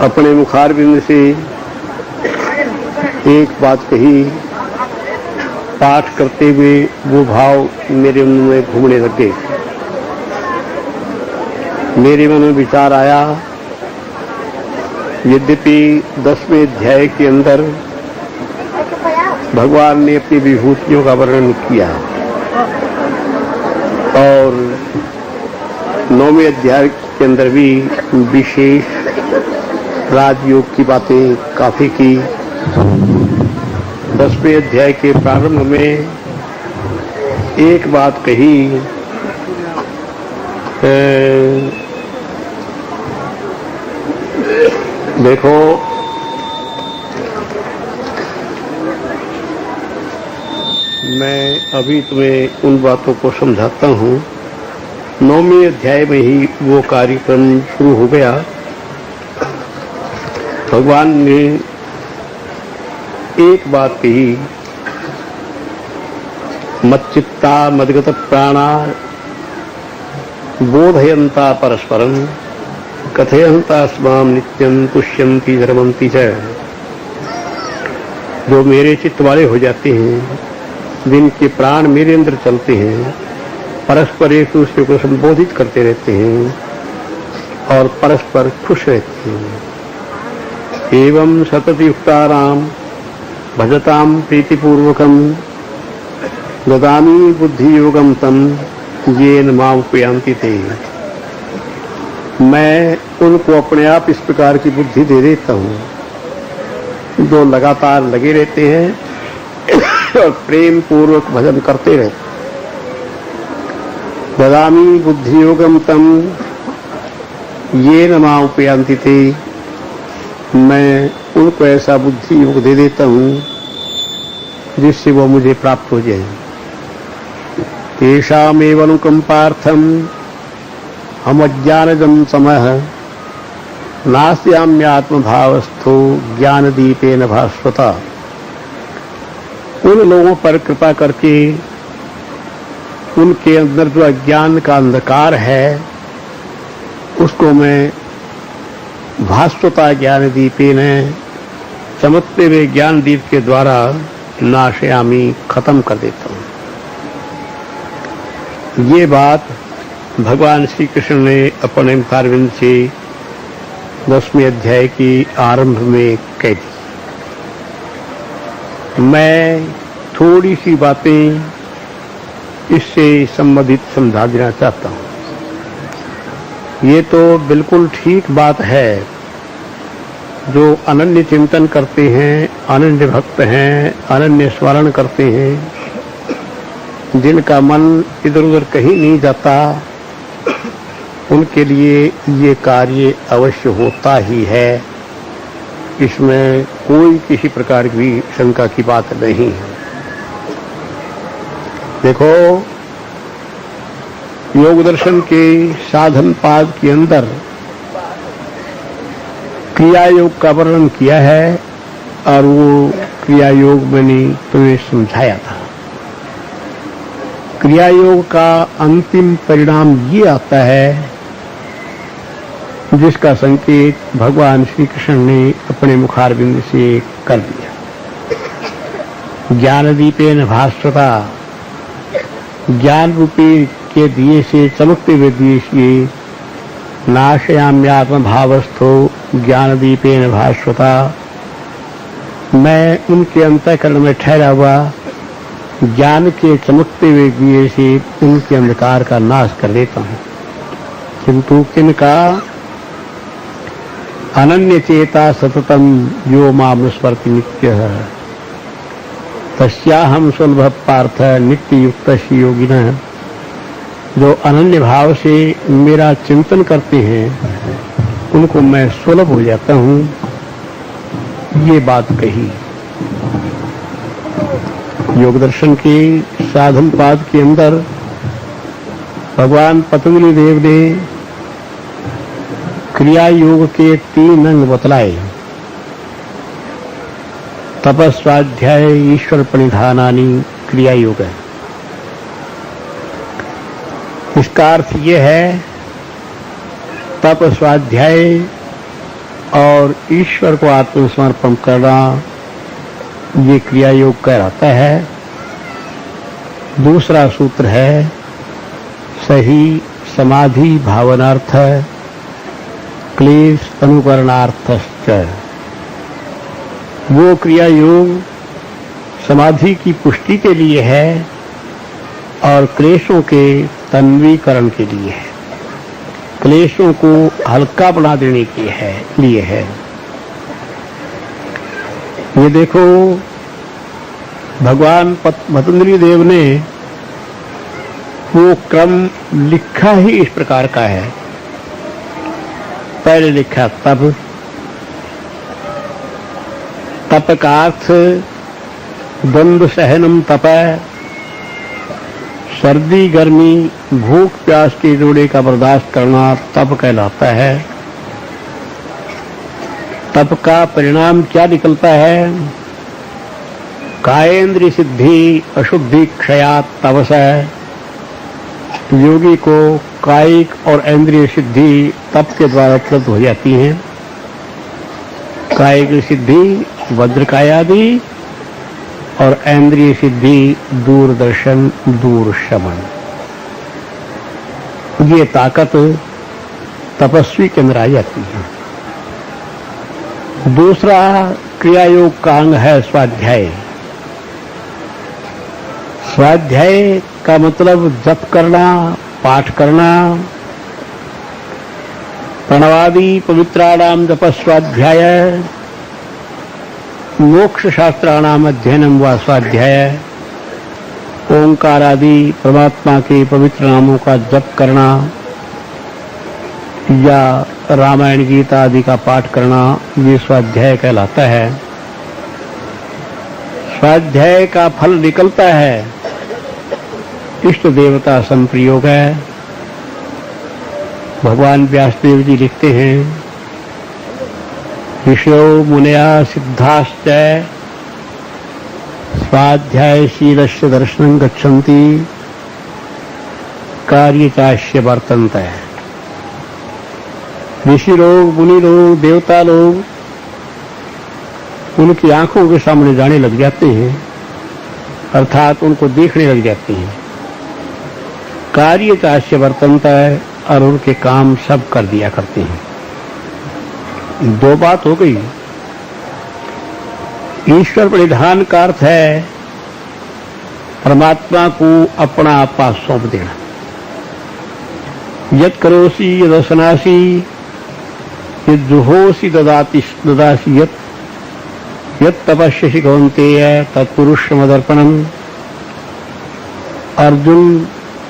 अपने मुखारबिंद से एक बात कही, पाठ करते हुए वो भाव मेरे मन में घूमने लग गए। मेरे मन में विचार आया, यद्यपि 10वें अध्याय के अंदर भगवान ने अपनी विभूतियों का वर्णन किया और 9वें अध्याय के अंदर भी विशेष राजयोग की बातें काफी की। 10वें अध्याय के प्रारंभ में एक बात कही, देखो मैं अभी तुम्हें उन बातों को समझाता हूँ। 9वें अध्याय में ही वो कार्यक्रम शुरू हो गया। भगवान ने एक बात कही, मच्चित्ता मद्गत प्राणा बोधयन्ता परस्परं कथयन्ता स्माम नित्यं तुष्यन्ति धर्मन्ति च। जो मेरे चित्त वाले हो जाते हैं, जिनके प्राण मेरे अंदर चलते हैं, परस्पर एक दूसरे को संबोधित करते रहते हैं और परस्पर खुश रहते हैं। एवं सतत युक्तानां भजतां प्रीतिपूर्वकं ददामि बुद्धि योगम तम येन मां उपयान्ति ते। मैं उनको अपने आप इस प्रकार की बुद्धि दे देता हूँ जो लगातार लगे रहते हैं और प्रेम पूर्वक भजन करते रहते। ददामि बुद्धि योगम तम येन मां उपयान्ति ते। मैं उनको ऐसा बुद्धि योग दे देता हूँ जिससे वो मुझे प्राप्त हो जाए। तेषामेव अनुकंपार्थम हम अज्ञानजं समः नास्याम्यात्मभावस्थो ज्ञानदीपेन भास्वता। उन लोगों पर कृपा करके उनके अंदर जो अज्ञान का अंधकार है उसको मैं भास्वता ज्ञान दीपेन चमकते हुए ज्ञान दीप के द्वारा नाशयामी खत्म कर देता हूँ। ये बात भगवान श्री कृष्ण ने अपने मुखारविंद से 10वें अध्याय की आरंभ में कह दी। मैं थोड़ी सी बातें इससे संबंधित समझा देना चाहता हूँ। ये तो बिल्कुल ठीक बात है, जो अनन्य चिंतन करते हैं, अनन्य भक्त हैं, अनन्य स्मरण करते हैं, जिनका मन इधर उधर कहीं नहीं जाता, उनके लिए ये कार्य अवश्य होता ही है। इसमें कोई किसी प्रकार की शंका की बात नहीं है। देखो, योग दर्शन के साधन पाद के अंदर क्रिया योग का वर्णन किया है और वो क्रिया योग मैंने तुम्हें समझाया था। क्रिया योग का अंतिम परिणाम ये आता है जिसका संकेत भगवान श्री कृष्ण ने अपने मुखारबिंद से कर दिया। ज्ञानदीपेन भास्वता, ज्ञान रूपी के दिए से, चमकते हुए दिए से नाशयाम्यात्म भावस्थो ज्ञानदीपेन भास्वता। मैं उनके अंतःकरण में ठहरा हुआ ज्ञान के चमकते हुए दिए से उनके अंधकार का नाश कर देता हूँ। किंतु किनका? अनन्य चेता सततम यो माम स्मरति नित्यः तस्याहं सुलभ पार्थ नित्य युक्त योगिनः जो अनन्य भाव से मेरा चिंतन करते हैं उनको मैं सुलभ हो जाता हूँ, ये बात कही। योग दर्शन के साधन पाद के अंदर भगवान पतंजलि देव ने क्रिया योग के 3 अंग बतलाए। तपस्वाध्याय ईश्वर प्रणिधानानि क्रिया योग है। इसका अर्थ यह है तप स्वाध्याय और ईश्वर को आत्मसमर्पण करना, ये क्रिया योग कहलाता है। दूसरा सूत्र है सही समाधि भावनार्थ क्लेश अनुकरणार्थश्च। वो क्रिया योग समाधि की पुष्टि के लिए है और क्लेशों के तन्वीकरण के लिए है, क्लेशों को हल्का बना देने के लिए है। ये देखो भगवान पतंजलि देव ने वो क्रम लिखा ही इस प्रकार का है। पहले लिखा तप का अर्थ द्वंद्व सहनम तप, सर्दी गर्मी भूख प्यास के जोड़े का बर्दाश्त करना तप कहलाता है। तप का परिणाम क्या निकलता है? कायेंद्रिय सिद्धि अशुद्धि क्षयात तपस। योगी को कायिक और इंद्रिय सिद्धि तप के द्वारा उपलब्ध हो जाती है। कायिक सिद्धि वज्रकायादि और इंद्रिय सिद्धि दूरदर्शन दूर शमन। ये ताकत तपस्वी के अंदर आ जाती है। दूसरा क्रिया योग का अंग है स्वाध्याय। स्वाध्याय का मतलब जप करना, पाठ करना। प्रणवादि पवित्राणाम जपस्वाध्याय, मोक्ष शास्त्राणाम अध्ययनम व स्वाध्याय। ओंकार आदि परमात्मा के पवित्र नामों का जप करना या रामायण गीता आदि का पाठ करना, ये स्वाध्याय कहलाता है। स्वाध्याय का फल निकलता है इष्ट देवता संप्रयोग है। भगवान व्यासदेव जी लिखते हैं ऋषयो मुनया सिद्धाश्च स्वाध्यायशीलस्य दर्शनं गच्छन्ति कार्यचास्य वर्तन्ते। ऋषि लोग, मुनि लोग, देवता लोग उनकी आंखों के सामने जाने लग जाते हैं, अर्थात उनको देखने लग जाते हैं। कार्यचास्य वर्तन्ते, और उनके काम सब कर दिया करते हैं। 2 बात हो गई। ईश्वर परिधान का अर्थ है परमात्मा को अपना आपा सौंप देना। यत् करोसि यदसनासि यज्जुहोसि ददासि यत् तपस्यसि कौन्तेय तत्पुरुषमदर्पणम्। अर्जुन,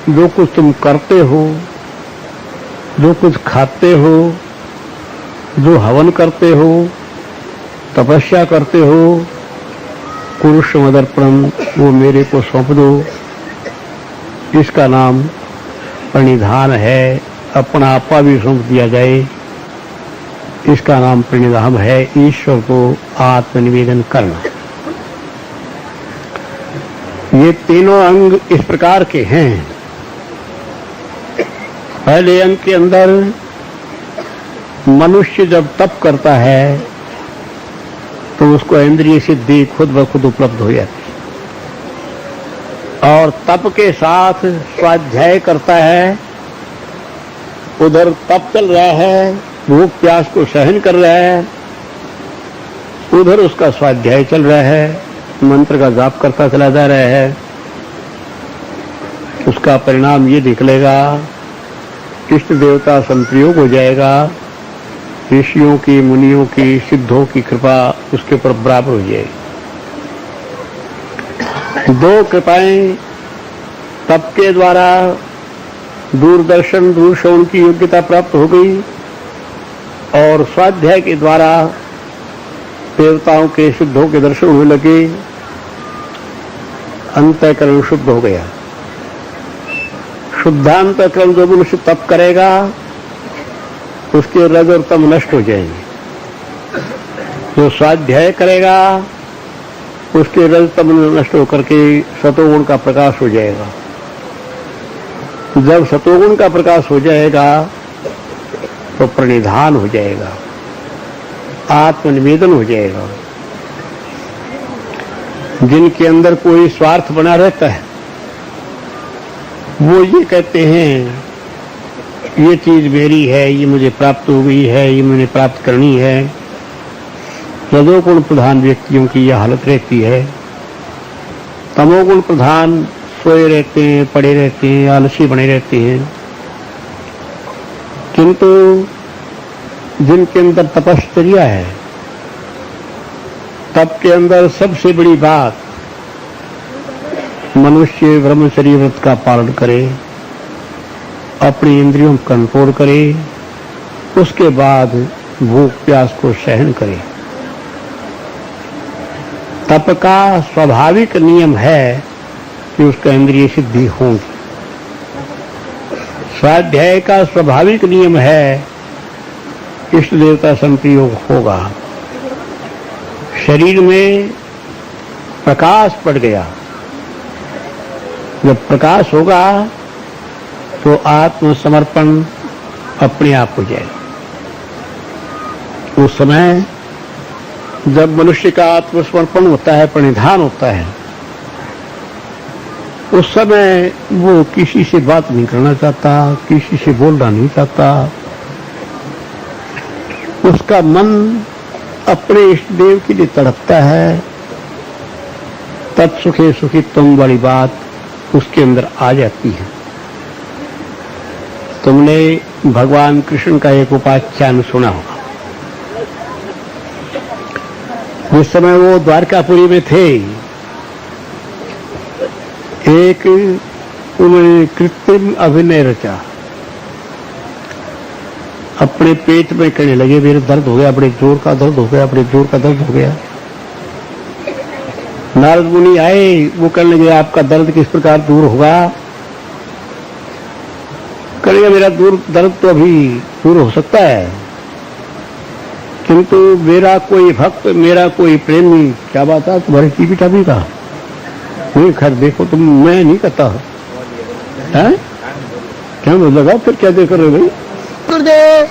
जो कुछ तुम करते हो, जो कुछ खाते हो, जो हवन करते हो, तपस्या करते हो, पुरुषमदर्पणम्, वो मेरे को सौंप दो। इसका नाम प्रणिधान है। अपना आपा भी सौंप दिया जाए, इसका नाम प्रणिधान है। ईश्वर को आत्मनिवेदन करना। ये तीनों अंग इस प्रकार के हैं। पहले अंग के अंदर मनुष्य जब तप करता है तो उसको इंद्रिय सिद्धि खुद ब खुद उपलब्ध हो जाती है, और तप के साथ स्वाध्याय करता है। उधर तप चल रहा है, भूख प्यास को सहन कर रहा है, उधर उसका स्वाध्याय चल रहा है, मंत्र का जाप करता चला जा रहा है। उसका परिणाम ये निकलेगा, इष्ट देवता संप्रयोग हो जाएगा। ऋषियों की, मुनियों की, सिद्धों की कृपा उसके ऊपर बराबर हो जाएगी। 2 कृपाएं तप के द्वारा दूरदर्शन दूर श्रवण की योग्यता प्राप्त हो गई और स्वाध्याय के द्वारा देवताओं के शुद्ध होकर दर्शन होने लगे, अंतःकरण शुद्ध हो गया। शुद्धांतःकरण जो मनुष्य तप करेगा उसके रज और तम नष्ट हो जाएंगे। जो स्वाध्याय करेगा उसके रज तम नष्ट होकर के सतोगुण का प्रकाश हो जाएगा। जब सतोगुण का प्रकाश हो जाएगा तो प्रणिधान हो जाएगा, आत्मनिवेदन हो जाएगा। जिनके अंदर कोई स्वार्थ बना रहता है वो ये कहते हैं ये चीज मेरी है, ये मुझे प्राप्त हो गई है, ये मुझे प्राप्त करनी है। रजोगुण प्रधान व्यक्तियों की यह हालत रहती है। तमोगुण प्रधान सोए रहते हैं, पड़े रहते हैं, आलसी बने रहते हैं। किंतु जिनके अंदर तपश्चर्या है, तप के अंदर सबसे बड़ी बात मनुष्य ब्रह्मचर्य व्रत का पालन करे, अपनी इंद्रियों को कंट्रोल करे, उसके बाद भूख प्यास को सहन करे। तप का स्वाभाविक नियम है कि उसका इंद्रिय सिद्धि होगी। स्वाध्याय का स्वाभाविक नियम है इष्ट देवता संप्रयोग होगा। शरीर में प्रकाश पड़ गया, जब प्रकाश होगा तो आत्मसमर्पण अपने आप हो जाएगा। उस समय जब मनुष्य का आत्मसमर्पण होता है, प्रणिधान होता है, उस समय वो किसी से बात नहीं करना चाहता, किसी से बोलना नहीं चाहता। उसका मन अपने इष्ट देव के लिए तड़पता है। तत्सुखे सुखित्वम वाली बात उसके अंदर आ जाती है। तुमने भगवान कृष्ण का एक उपाख्यान सुना होगा। जिस समय वो द्वारकापुरी में थे, एक उन्होंने कृत्रिम अभिनय रचा। अपने पेट में कहने लगे मेरे दर्द हो गया, बड़े जोर का दर्द हो गया, बड़े जोर का दर्द हो गया। नारद मुनि आए, वो कहने लगे आपका दर्द किस प्रकार दूर होगा? कहेगा मेरा दर्द तो अभी दूर हो सकता है, किंतु मेरा कोई भक्त, मेरा कोई प्रेमी, क्या बात है तुम्हारे टीवी टावी का? नहीं खैर देखो तुम, मैं नहीं करता है क्या? लगा फिर क्या देख रहे हो भाई? गुरुदेव